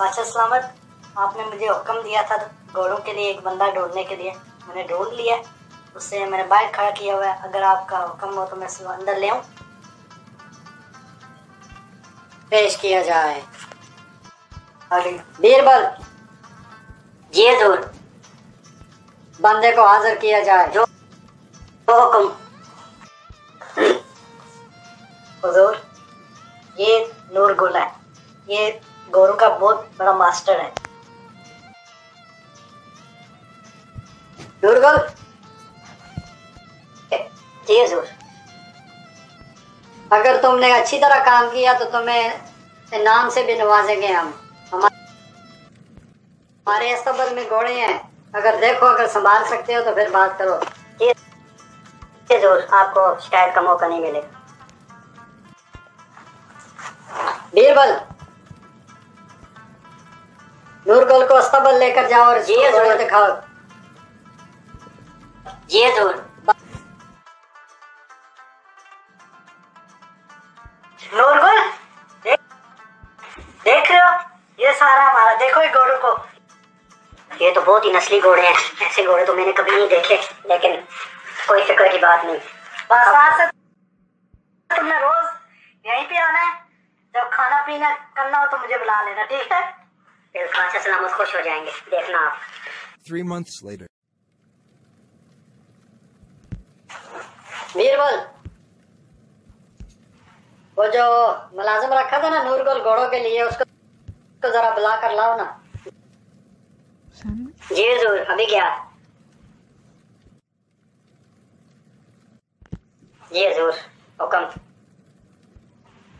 बादशाह सलामत, आपने मुझे हुक्म दिया था घोड़ों के लिए एक बंदा ढूंढने के लिए। मैंने ढूंढ लिया, उससे मैंने बाइक खड़ा किया हुआ है। अगर आपका हुक्म हो तो मैं इसको अंदर ले आऊं। पेश किया जाए। बीरबल। जी हजूर। बंदे को हाजिर किया जाए। जो हुक्म। हुजूर, ये नूर गुल है, ये गोरू का बहुत बड़ा मास्टर है। नूरगुल। जी हजूर। अगर तुमने अच्छी तरह काम किया तो तुम्हें इनाम से भी नवाजेंगे हम। हमारे अस्तबल में घोड़े हैं, अगर देखो अगर संभाल सकते हो तो फिर बात करो। जी हजूर, आपको शिकायत का मौका नहीं मिलेगा। बीरबल, नूरगुल को अस्तबल लेकर जाओ और जी हजूर। दिखाओ। जी हजूर। नूरगुल, देख रहे हो ये सारा हमारा, देखो ये घोड़ों को। ये तो बहुत ही नस्ली घोड़े हैं, ऐसे घोड़े तो मैंने कभी नहीं देखे, लेकिन कोई फिक्र की बात नहीं। बस आज से तुमने रोज यहीं पे आना है, जब खाना पीना करना हो तो मुझे बुला लेना, ठीक है? फिर बादशाह सलामत खुश हो जाएंगे, देखना आप। 3 months later. बीरबल, वो जो मुलाजिम रखा था ना नूरगुल घोड़ों के लिए, उसको जरा बुला कर लाओ ना। जी हजूर, अभी क्या? जी हजूर, हुक्म।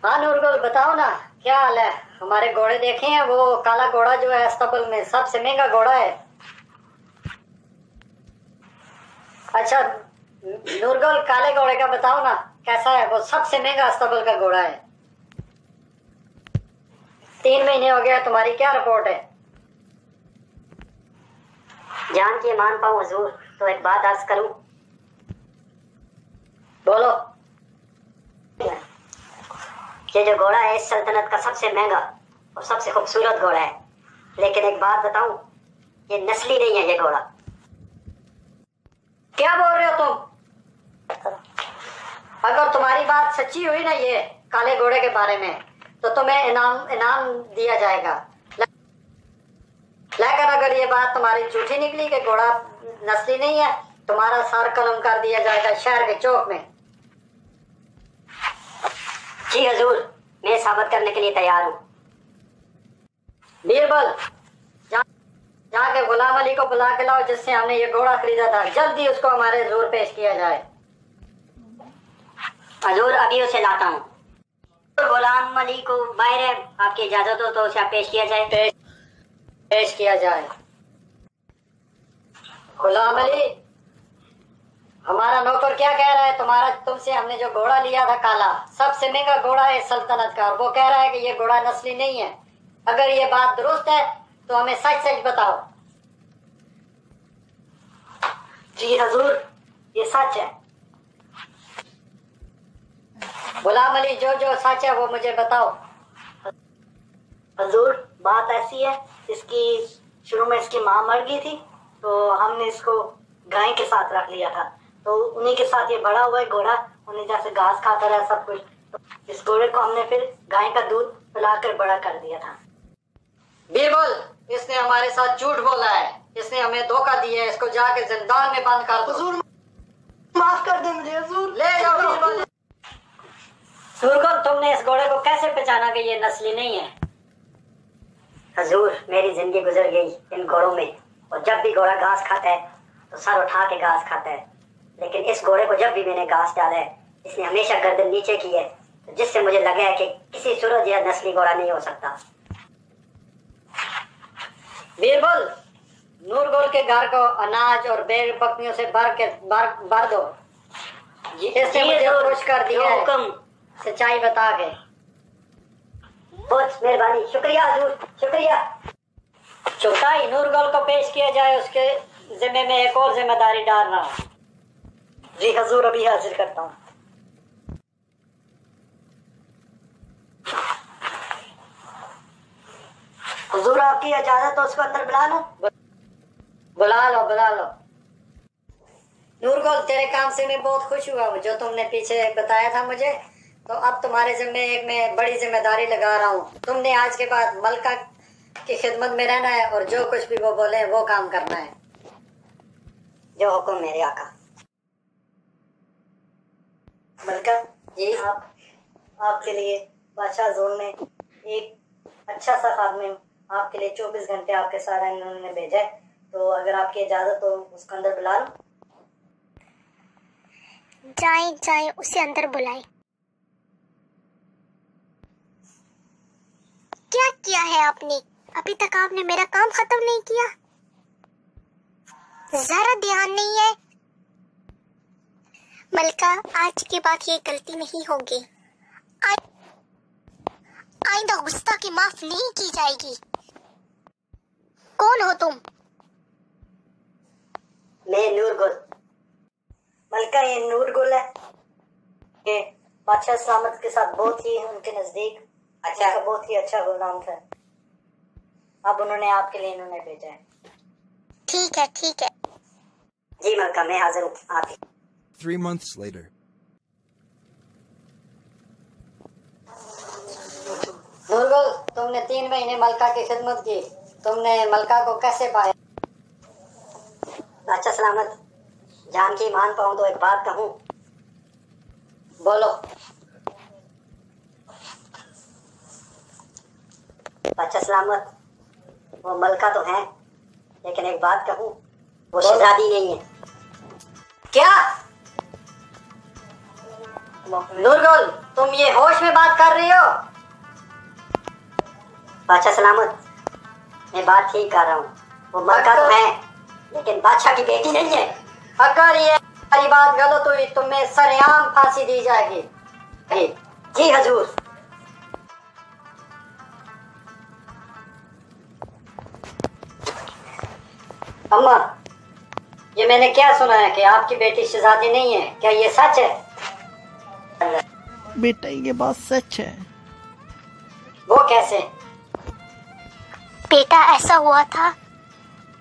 हाँ नूरगुल, बताओ ना क्या हाल है? हमारे घोड़े देखे हैं, वो काला घोड़ा जो है अस्तबल में सबसे महंगा घोड़ा है। अच्छा नूरगुल, काले घोड़े का बताओ ना कैसा है? वो सबसे महंगा अस्तबल का घोड़ा है। 3 महीने हो गया, तुम्हारी क्या रिपोर्ट है? जान के मान पाऊं हजूर तो एक बात अर्ज करूं। बोलो। ये जो घोड़ा है इस सल्तनत का सबसे महंगा और सबसे खूबसूरत घोड़ा है, लेकिन एक बात बताऊं, ये नस्ली नहीं है ये घोड़ा। क्या बोल रहे हो तुम? अगर तुम्हारी बात सच्ची हुई ना ये काले घोड़े के बारे में, तो तुम्हें इनाम दिया जाएगा। लेकिन अगर ये बात तुम्हारी झूठी निकली कि घोड़ा नस्ली नहीं है, तुम्हारा सर कलम कर दिया जाएगा शहर के चौक में। जी हजूर, मैं साबित करने के लिए तैयार हूँ। बीरबल, जाके गुलाम अली को बुला के लाओ जिससे हमने ये घोड़ा खरीदा था। जल्दी उसको हमारे हुजूर पेश किया जाए। हजूर, अभी उसे लाता हूँ। गुलाम अली को बाहर है, आपकी इजाजत हो तो उसे पेश किया जाए। पेश किया जाए। गुलाम अली, हमारा नौकर क्या कह रहा है? तुमसे हमने जो घोड़ा लिया था काला, सबसे महंगा घोड़ा है सल्तनत का, और वो कह रहा है कि ये घोड़ा नस्ली नहीं है। अगर ये बात दुरुस्त है तो हमें सच सच बताओ। जी हजूर, ये सच है। गुलाम अली, जो जो सच है वो मुझे बताओ। हजूर, बात ऐसी है, इसकी शुरू में इसकी माँ मर गई थी, तो हमने इसको गाय के साथ रख लिया था, तो उन्हीं के साथ ये बड़ा हुआ है घोड़ा। उन्हें जैसे घास खाता रहा सब कुछ, तो इस घोड़े को हमने फिर गाय का दूध पिलाकर बड़ा कर दिया था। बीरबल, इसने हमारे साथ झूठ बोला है, इसने हमें धोखा दिया है। इसको जाके जिंदान में बंद कर दो। हुजूर, माफ कर दे मुझे हुजूर। ले जाओ बीरबल। नूरगुल, तुमने इस घोड़े को कैसे पहचाना कि ये नस्ली नहीं है? हजूर, मेरी जिंदगी गुजर गई इन घोड़ों में, और जब भी घोड़ा घास खाता है तो सर उठा के घास खाता है, लेकिन इस घोड़े को जब भी मैंने घास डाला है इसने हमेशा गर्दन नीचे की है, जिससे मुझे लगा है कि किसी सूरत यह नस्ली घोड़ा नहीं हो सकता। बीरबल, नूरगुल के घर को अनाज और बैल बकरियों से भर दो। इसने मुझे खुश कर दिया है, हुक्म। सच्चाई बता के। बहुत मेहरबानी, शुक्रिया हजूर, शुक्रिया। चौथाई, नूरगुल को पेश किया जाए, उसके जिम्मे में एक और जिम्मेदारी डालना। जी हजूर, अभी हाजिर करता हूँ। हुजूर आपकी इजाजत तो उसको अंदर बुला लो। बुला लो बुला लो। नूरगुल, तेरे काम से मैं बहुत खुश हुआ हूँ, जो तुमने पीछे बताया था मुझे। तो अब तुम्हारे जिम्मे एक मैं बड़ी जिम्मेदारी लगा रहा हूँ। तुमने आज के बाद मलका की खिदमत में रहना है और जो कुछ भी वो बोले वो काम करना है। जो हुक्म मेरे आका। मलका जी। आपके लिए बादशाह जोन ने एक अच्छा सा खादम आपके लिए 24 घंटे आपके सारा इन्होंने भेजा है। तो अगर आपकी इजाजत हो उसको अंदर बुला लो। जाए जाए उसे अंदर बुलाए। क्या किया है आपने? अभी तक आपने मेरा काम खत्म नहीं किया। जरा ध्यान नहीं है। मलका, आज के बाद ये गलती नहीं होगी। आइंदा गुस्ताखी माफ नहीं की जाएगी। कौन हो तुम? मैं नूरगुल। मलका, ये नूरगुल है। ये बादशाह सलामत के साथ बहुत ही उनके नजदीक अच्छा बहुत ही अच्छा गुलाम था। अब उन्होंने आपके लिए इन्होंने भेजा है। ठीक है ठीक है। जी मलका, मैं हाजिर हूँ। आप 3 months later. नूरगुल, तुमने 3 महीने मलका की खिदमत की। तुमने मलका को कैसे पाया? बादशाह सलामत, जान की मान पाऊं तो एक बात कहूं। बोलो। बादशाह सलामत, वो मलका तो है, लेकिन एक बात कहूं, वो शहजादी नहीं है। क्या? नूरगुल, तुम ये होश में बात कर रही हो? बादशाह सलामत, मैं बात ठीक कर रहा हूँ। वो मलका तो है, लेकिन बादशाह की बेटी नहीं है। अगर ये सारी बात गलत हुई तो तुम्हें सरेआम फांसी दी जाएगी। जी हजूर। अम्मा, ये मैंने क्या सुना है कि आपकी बेटी शहजादी नहीं है, क्या ये सच है? बेटा ये बात सच है। वो कैसे? बेटा, ऐसा हुआ था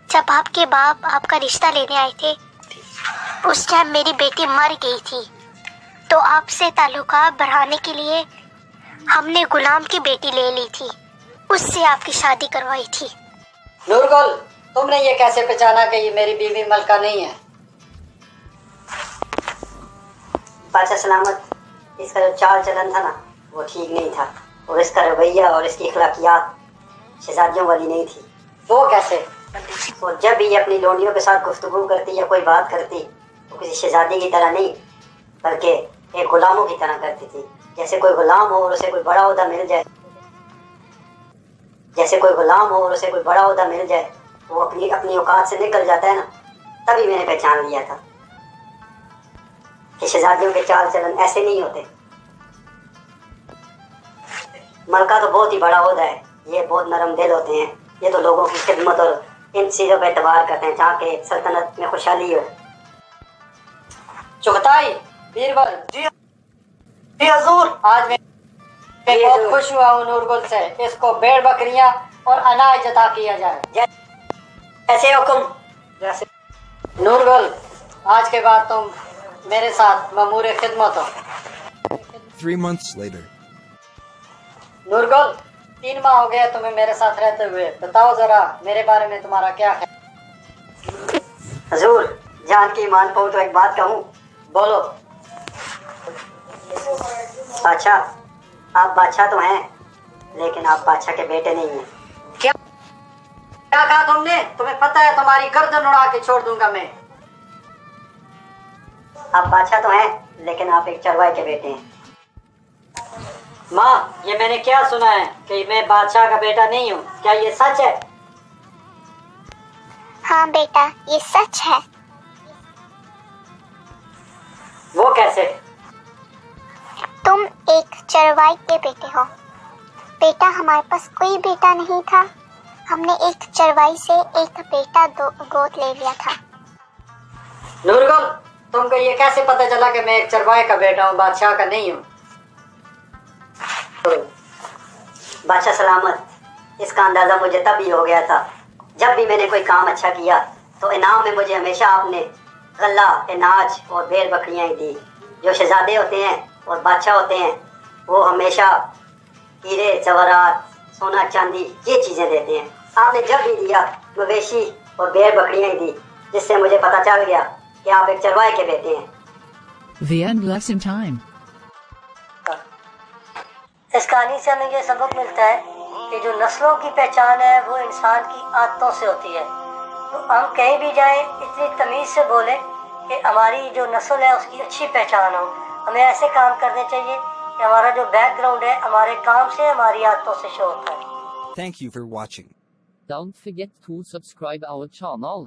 जब आपके बाप आपका रिश्ता लेने आए थे, उस टाइम मेरी बेटी मर गई थी। तो आपसे ताल्लुकात बढ़ाने के लिए हमने गुलाम की बेटी ले ली थी, उससे आपकी शादी करवाई थी। नूरगुल, तुमने ये कैसे पहचाना कि ये मेरी बीवी मलका नहीं है? बादशाह सलामत, इसका जो चाल चलन था ना, वो ठीक नहीं था, और इसका रवैया और इसकी अखलाकियात शहजादियों वाली नहीं थी। वो कैसे? और जब भी ये अपनी लोडियों के साथ गुफ्तगू करती या कोई बात करती तो किसी शहजादी की तरह नहीं, बल्कि एक गुलामों की तरह करती थी। जैसे कोई गुलाम हो और उसे कोई बड़ा ओहदा मिल जाए, जैसे कोई गुलाम हो और उसे कोई बड़ा ओहदा मिल जाए, वो अपनी अपनी औकात से निकल जाता है ना, तभी मैंने पहचान लिया था कि शहजादियों के चाल चलन ऐसे नहीं होते। मलका तो बहुत ही बड़ा ओहदा है, ये बहुत नरम दिल होते हैं, ये तो लोगों की खिदमत और इन चीज़ों पर एतबार करते हैं जहाँ के सल्तनत में खुशहाली हो। चुगताई, बीरबल। जी हजूर। आज मैं बहुत खुश हुआ हूँ नूरगुल से। इसको भेड़ बकरियां और अनाज अता किया जाए। जैसे हुक्म। जैसे नूरगुल, आज के बाद तुम मेरे साथ ममूर खिदमत हो। 3 months later. नूरगुल, 3 माह हो गए तुम्हें मेरे साथ रहते हुए। बताओ जरा मेरे बारे में तुम्हारा क्या है? हजूर, जान की मान पाऊं तो एक बात कहूं। बोलो। बादशाह, आप बादशाह तो हैं, लेकिन आप बादशाह के बेटे नहीं हैं। क्या कहा तुमने? तुम्हें पता है तुम्हारी गर्दन उड़ा के छोड़ दूंगा मैं। आप बादशाह तो हैं, लेकिन आप एक चरवाहे के बेटे हैं। माँ, ये मैंने क्या सुना है कि मैं बादशाह का बेटा नहीं हूँ, क्या ये सच है? हाँ बेटा, ये सच है। वो कैसे? तुम एक चरवाई के बेटे हो। बेटा, हमारे पास कोई बेटा नहीं था, हमने एक चरवाई से एक बेटा गोद ले लिया था। नूरगुल, तुमको ये कैसे पता चला कि मैं एक चरवाहे का बेटा हूँ, बादशाह का नहीं हूँ? बादशाह सलामत, इसका अंदाजा मुझे तब ही हो गया था जब भी मैंने कोई काम अच्छा किया तो इनाम में मुझे हमेशा आपने गल्ला, अनाज और भेड़ बकरियां ही दी। जो शहजादे होते हैं और बादशाह होते हैं वो हमेशा हीरे जवाहरात, सोना चांदी ये चीज़ें देते हैं। आपने जब भी दिया मवेशी और भेड़ बकरियां ही दी, जिससे मुझे पता चल गया कि आप एक चरवाहे के बेटे हैं। The end lesson time. इस कहानी से हमें ये सबक मिलता है कि जो नस्लों की पहचान है वो इंसान की आदतों से होती है। तो हम कहीं भी जाएं इतनी तमीज़ से बोलें कि हमारी जो नस्ल है उसकी अच्छी पहचान हो। हमें ऐसे काम करने चाहिए कि हमारा जो बैकग्राउंड है हमारे काम से, हमारी आदतों से शो होता है। Thank you for watching. Don't forget to subscribe our channel.